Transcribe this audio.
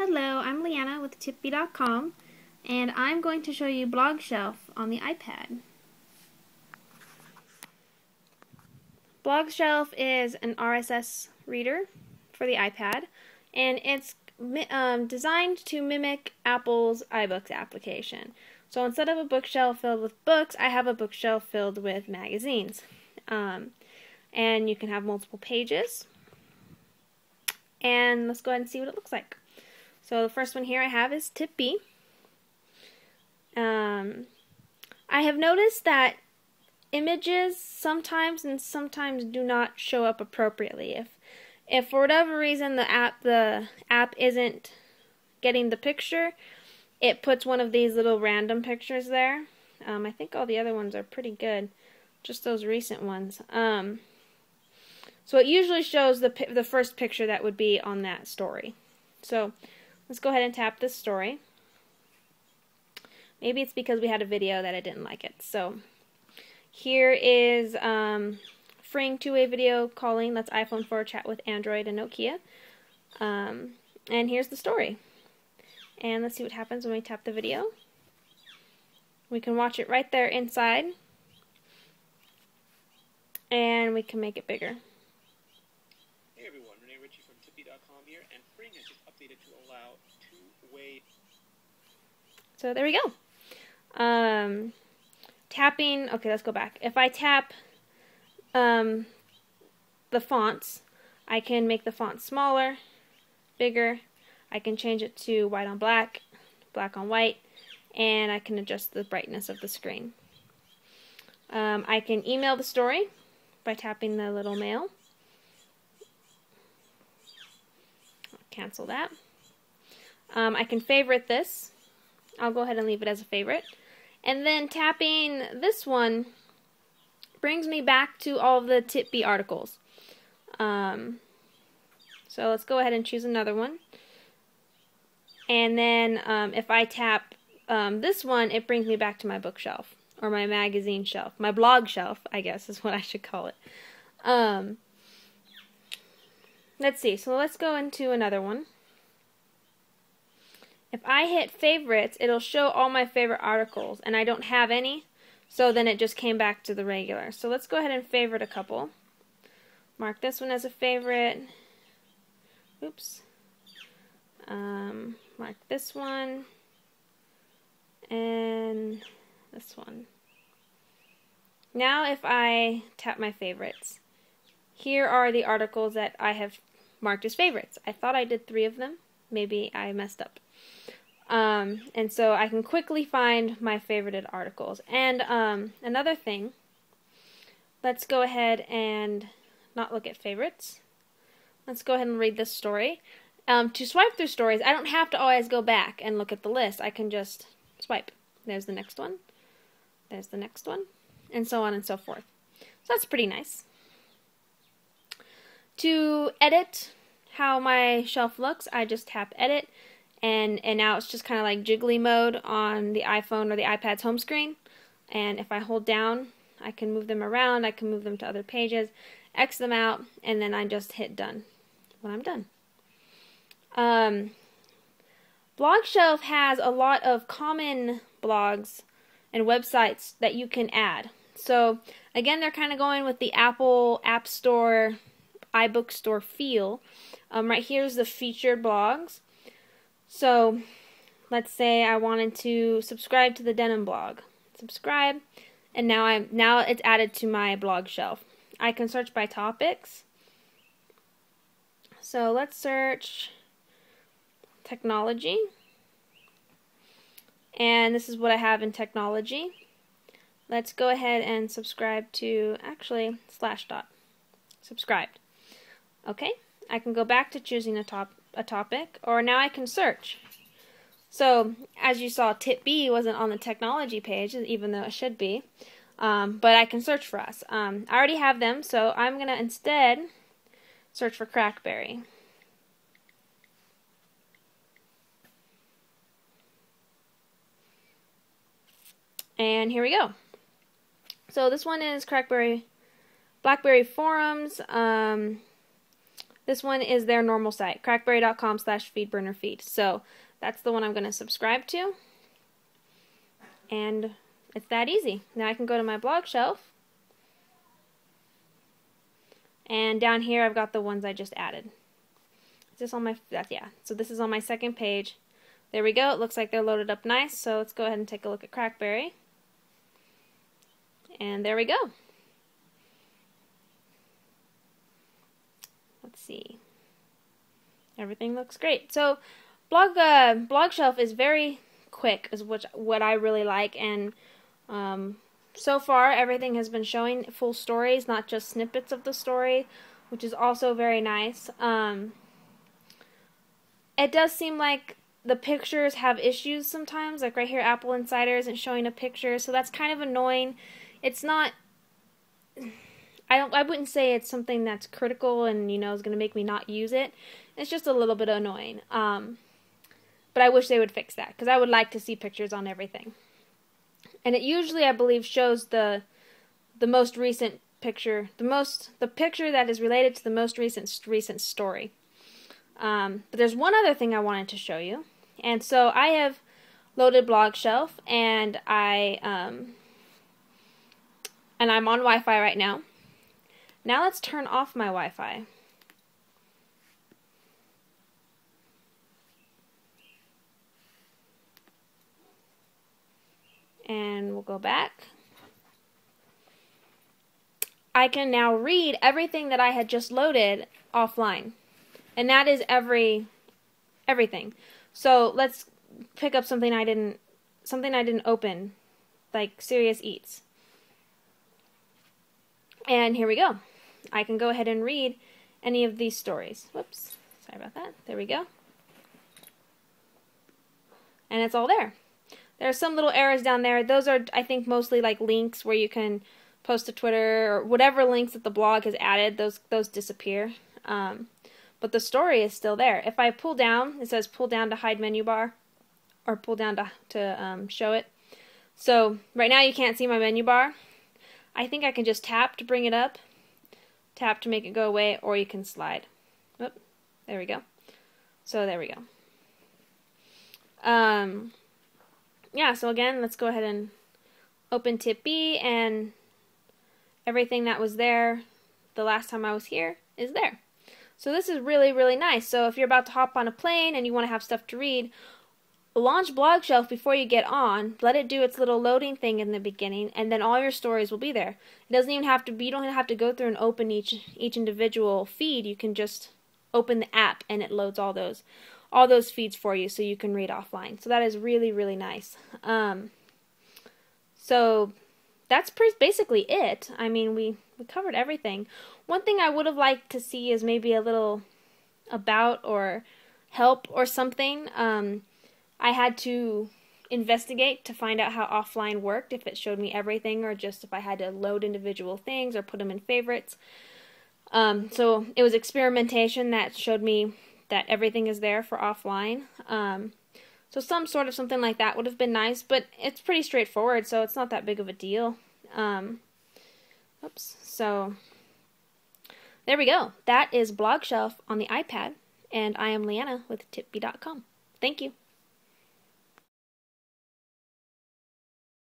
Hello, I'm Leanna with tipbee.com, and I'm going to show you Blogshelf on the iPad. Blogshelf is an RSS reader for the iPad, and it's designed to mimic Apple's iBooks application. So instead of a bookshelf filled with books, I have a bookshelf filled with magazines. And you can have multiple pages. And let's go ahead and see what it looks like. So the first one here I have is Tip B. I have noticed that images sometimes do not show up appropriately. If for whatever reason the app isn't getting the picture, it puts one of these little random pictures there. I think all the other ones are pretty good, just those recent ones. So it usually shows the first picture that would be on that story. So let's go ahead and tap this story. Maybe it's because we had a video that I didn't like it. So here is freeing two-way video calling. That's iPhone for chat with Android and Nokia. And here's the story. And let's see what happens when we tap the video. We can watch it right there inside. And we can make it bigger. Hey everyone, Richie from tipbee.com here, and Freeing has just updated to allow two-way. So there we go. Tapping, okay, let's go back. If I tap the fonts, I can make the font smaller, bigger. I can change it to white on black, black on white, and I can adjust the brightness of the screen. I can email the story by tapping the little mail. Cancel that. I can favorite this. I'll go ahead and leave it as a favorite. And then tapping this one brings me back to all of the Tip B articles. So let's go ahead and choose another one. And then if I tap this one, it brings me back to my bookshelf, or my magazine shelf. My blog shelf, I guess, is what I should call it. Let's see, so let's go into another one. If I hit favorites, it'll show all my favorite articles, and I don't have any, so then it just came back to the regular. So let's go ahead and favorite a couple. Mark this one as a favorite. Oops. Mark this one, and this one. Now if I tap my favorites, here are the articles that I have marked as favorites. I thought I did 3 of them. Maybe I messed up. And so I can quickly find my favorited articles. And another thing, let's go ahead and not look at favorites. Let's go ahead and read this story. To swipe through stories, I don't have to always go back and look at the list. I can just swipe. There's the next one. There's the next one. And so on and so forth. So that's pretty nice. To edit how my shelf looks, I just tap edit, and now it's just kind of like jiggly mode on the iPhone or the iPad's home screen. And if I hold down, I can move them around, I can move them to other pages, X them out, and then I just hit done when I'm done. Blogshelf has a lot of common blogs and websites that you can add. So again, they're kind of going with the Apple App Store, iBook Store feel. Right here's the featured blogs. So let's say I wanted to subscribe to the denim blog. Subscribe, and now it's added to my blog shelf. I can search by topics. So let's search technology. And this is what I have in technology. Let's go ahead and subscribe to, actually, /. Subscribed. Okay, I can go back to choosing a topic, or now I can search. So, as you saw, Tip B wasn't on the technology page, even though it should be, but I can search for us. I already have them, so I'm going to instead search for crackberry. And here we go. So this one is BlackBerry forums. This one is their normal site, crackberry.com/feedburnerfeed. So that's the one I'm going to subscribe to. And it's that easy. Now I can go to my blog shelf. And down here I've got the ones I just added. Is this on my, yeah. So this is on my second page. There we go. It looks like they're loaded up nice. So let's go ahead and take a look at Crackberry. And there we go. Let's see. Everything looks great. So Blogshelf is very quick, is what I really like, and so far everything has been showing full stories, not just snippets of the story, which is also very nice. It does seem like the pictures have issues sometimes, like right here Apple Insider isn't showing a picture, so that's kind of annoying. It's not, I wouldn't say it's something that's critical and, you know, is going to make me not use it. It's just a little bit annoying. But I wish they would fix that, because I would like to see pictures on everything. And it usually, I believe, shows the most recent picture, the picture that is related to the most recent story. But there's one other thing I wanted to show you. And so I have loaded Blogshelf, and I'm on Wi-Fi right now. Now let's turn off my Wi-Fi. And we'll go back. I can now read everything that I had just loaded offline. And that is everything. So let's pick up something I didn't open, like Serious Eats. And here we go. I can go ahead and read any of these stories. Whoops, sorry about that. There we go. And it's all there. There are some little errors down there. Those are, I think, mostly like links where you can post to Twitter or whatever links that the blog has added. Those disappear. But the story is still there. If I pull down, it says pull down to hide menu bar, or pull down to show it. So right now you can't see my menu bar. I think I can just tap to bring it up, tap to make it go away, or you can slide. Oop, there we go. So there we go. Yeah, so again, let's go ahead and open tip B, and everything that was there the last time I was here is there. So this is really, really nice. So if you're about to hop on a plane and you want to have stuff to read, launch Blogshelf before you get on, let it do its little loading thing in the beginning, and then all your stories will be there. It doesn't even have to be, you don't have to go through and open each individual feed. You can just open the app and it loads all those feeds for you so you can read offline. So that is really, really nice. So that's basically it. I mean, we covered everything. One thing I would have liked to see is maybe a little about or help or something. I had to investigate to find out how offline worked, if it showed me everything or just if I had to load individual things or put them in favorites. So it was experimentation that showed me that everything is there for offline. So some sort of something like that would have been nice, but it's pretty straightforward, so it's not that big of a deal. Oops. So there we go. That is Blogshelf on the iPad, and I am Leanna with tipb.com. Thank you.